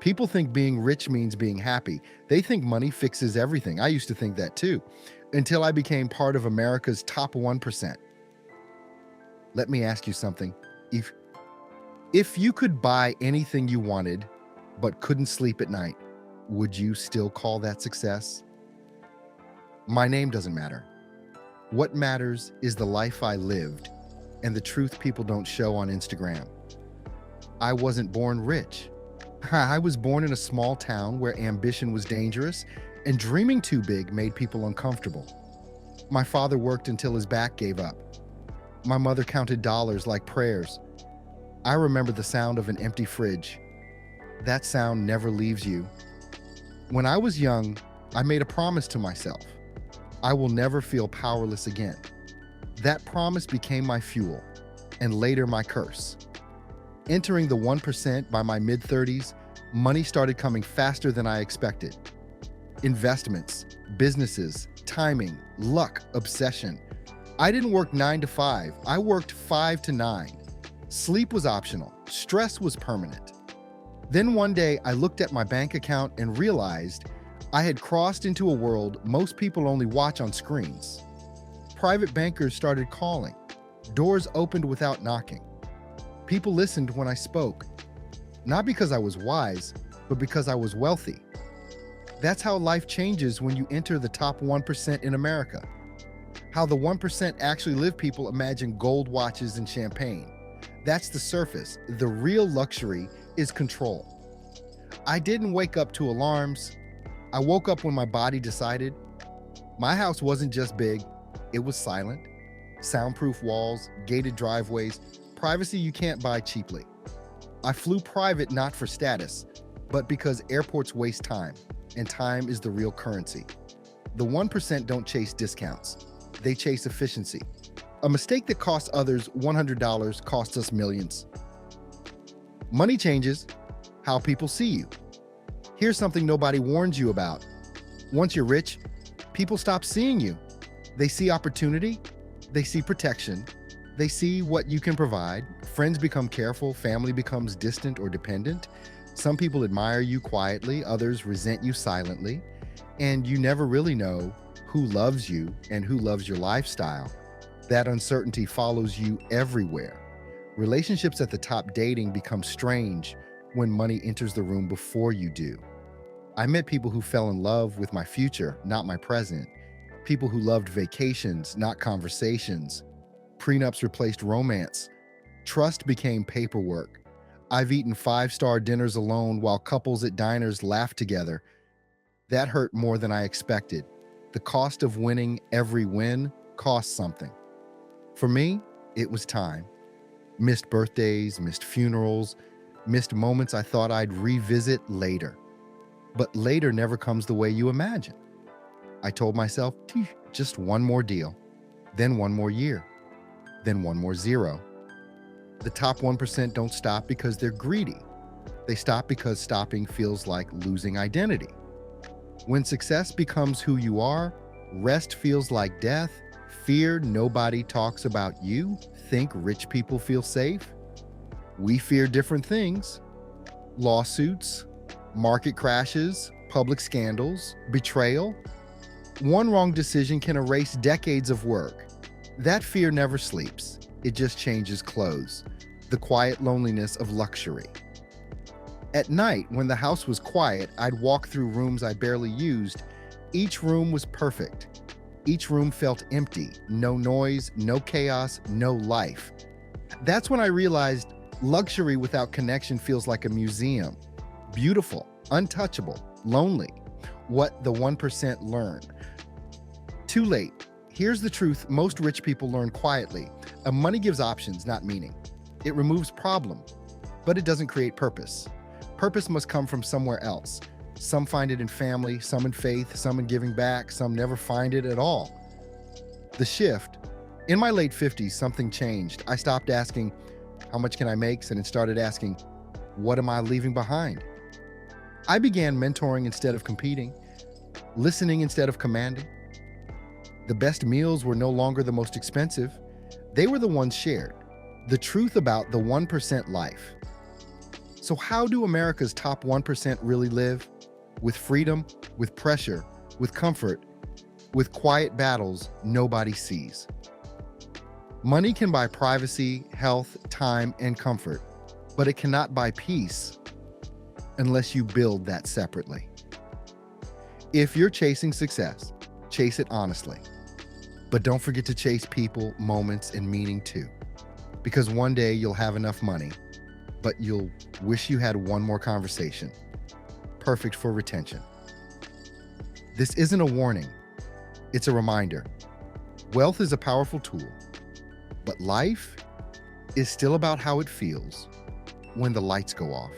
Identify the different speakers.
Speaker 1: People think being rich means being happy. They think money fixes everything. I used to think that too, until I became part of America's top 1%. Let me ask you something. If if you could buy anything you wanted but couldn't sleep at night, would you still call that success? My name doesn't matter. What matters is the life I lived and the truth people don't show on Instagram. I wasn't born rich. I was born in a small town where ambition was dangerous and dreaming too big made people uncomfortable. My father worked until his back gave up. My mother counted dollars like prayers. I remember the sound of an empty fridge. That sound never leaves you. When I was young, I made a promise to myself. I will never feel powerless again. That promise became my fuel, and later my curse. Entering the 1% by my mid-30s, money started coming faster than I expected. Investments, businesses, timing, luck, obsession. I didn't work 9 to 5, I worked 5 to 9. Sleep was optional, stress was permanent. Then one day I looked at my bank account and realized I had crossed into a world most people only watch on screens. Private bankers started calling. Doors opened without knocking. People listened when I spoke, not because I was wise, but because I was wealthy. That's how life changes when you enter the top 1% in America. How the 1% actually live people imagine gold watches and champagne. That's the surface. The real luxury is control. I didn't wake up to alarms. I woke up when my body decided. My house wasn't just big, it was silent. Soundproof walls, gated driveways, privacy you can't buy cheaply. I flew private not for status, but because airports waste time, and time is the real currency. The 1% don't chase discounts, they chase efficiency. A mistake that costs others $100 costs us millions. Money changes how people see you. Here's something nobody warns you about. Once you're rich, people stop seeing you. They see opportunity, they see protection, they see what you can provide. Friends become careful, family becomes distant or dependent. Some people admire you quietly, others resent you silently, and you never really know who loves you and who loves your lifestyle. That uncertainty follows you everywhere. Relationships at the top dating become strange when money enters the room before you do. I met people who fell in love with my future, not my present. People who loved vacations, not conversations. Prenups replaced romance. Trust became paperwork. I've eaten 5-star dinners alone while couples at diners laughed together. That hurt more than I expected. The cost of winning every win costs something. For me, it was time. Missed birthdays, missed funerals, missed moments I thought I'd revisit later. But later never comes the way you imagine. I told myself, just one more deal, then one more year, then one more zero. The top 1% don't stop because they're greedy. They stop because stopping feels like losing identity. When success becomes who you are, rest feels like death, fear nobody talks about you, think rich people feel safe. We fear different things. Lawsuits, market crashes, public scandals, betrayal. One wrong decision can erase decades of work. That fear never sleeps. It just changes clothes. The quiet loneliness of luxury. At night, when the house was quiet, I'd walk through rooms I barely used. Each room was perfect. Each room felt empty. No noise, no chaos, no life. That's when I realized luxury without connection feels like a museum. Beautiful, untouchable, lonely. What the 1% learn. Too late. Here's the truth most rich people learn quietly. Money gives options, not meaning. It removes problem, but it doesn't create purpose. Purpose must come from somewhere else. Some find it in family, some in faith, some in giving back, some never find it at all. The shift. In my late 50s, something changed. I stopped asking, how much can I make? And started asking, what am I leaving behind? I began mentoring instead of competing, listening instead of commanding. The best meals were no longer the most expensive. They were the ones shared. The truth about the 1% life. So, how do America's top 1% really live? With freedom, with pressure, with comfort, with quiet battles nobody sees. Money can buy privacy, health, time, and comfort, but it cannot buy peace unless you build that separately. If you're chasing success, chase it honestly. But don't forget to chase people, moments, and meaning too. Because one day you'll have enough money, but you'll wish you had one more conversation. Perfect for retention. This isn't a warning, it's a reminder. Wealth is a powerful tool, but life is still about how it feels when the lights go off.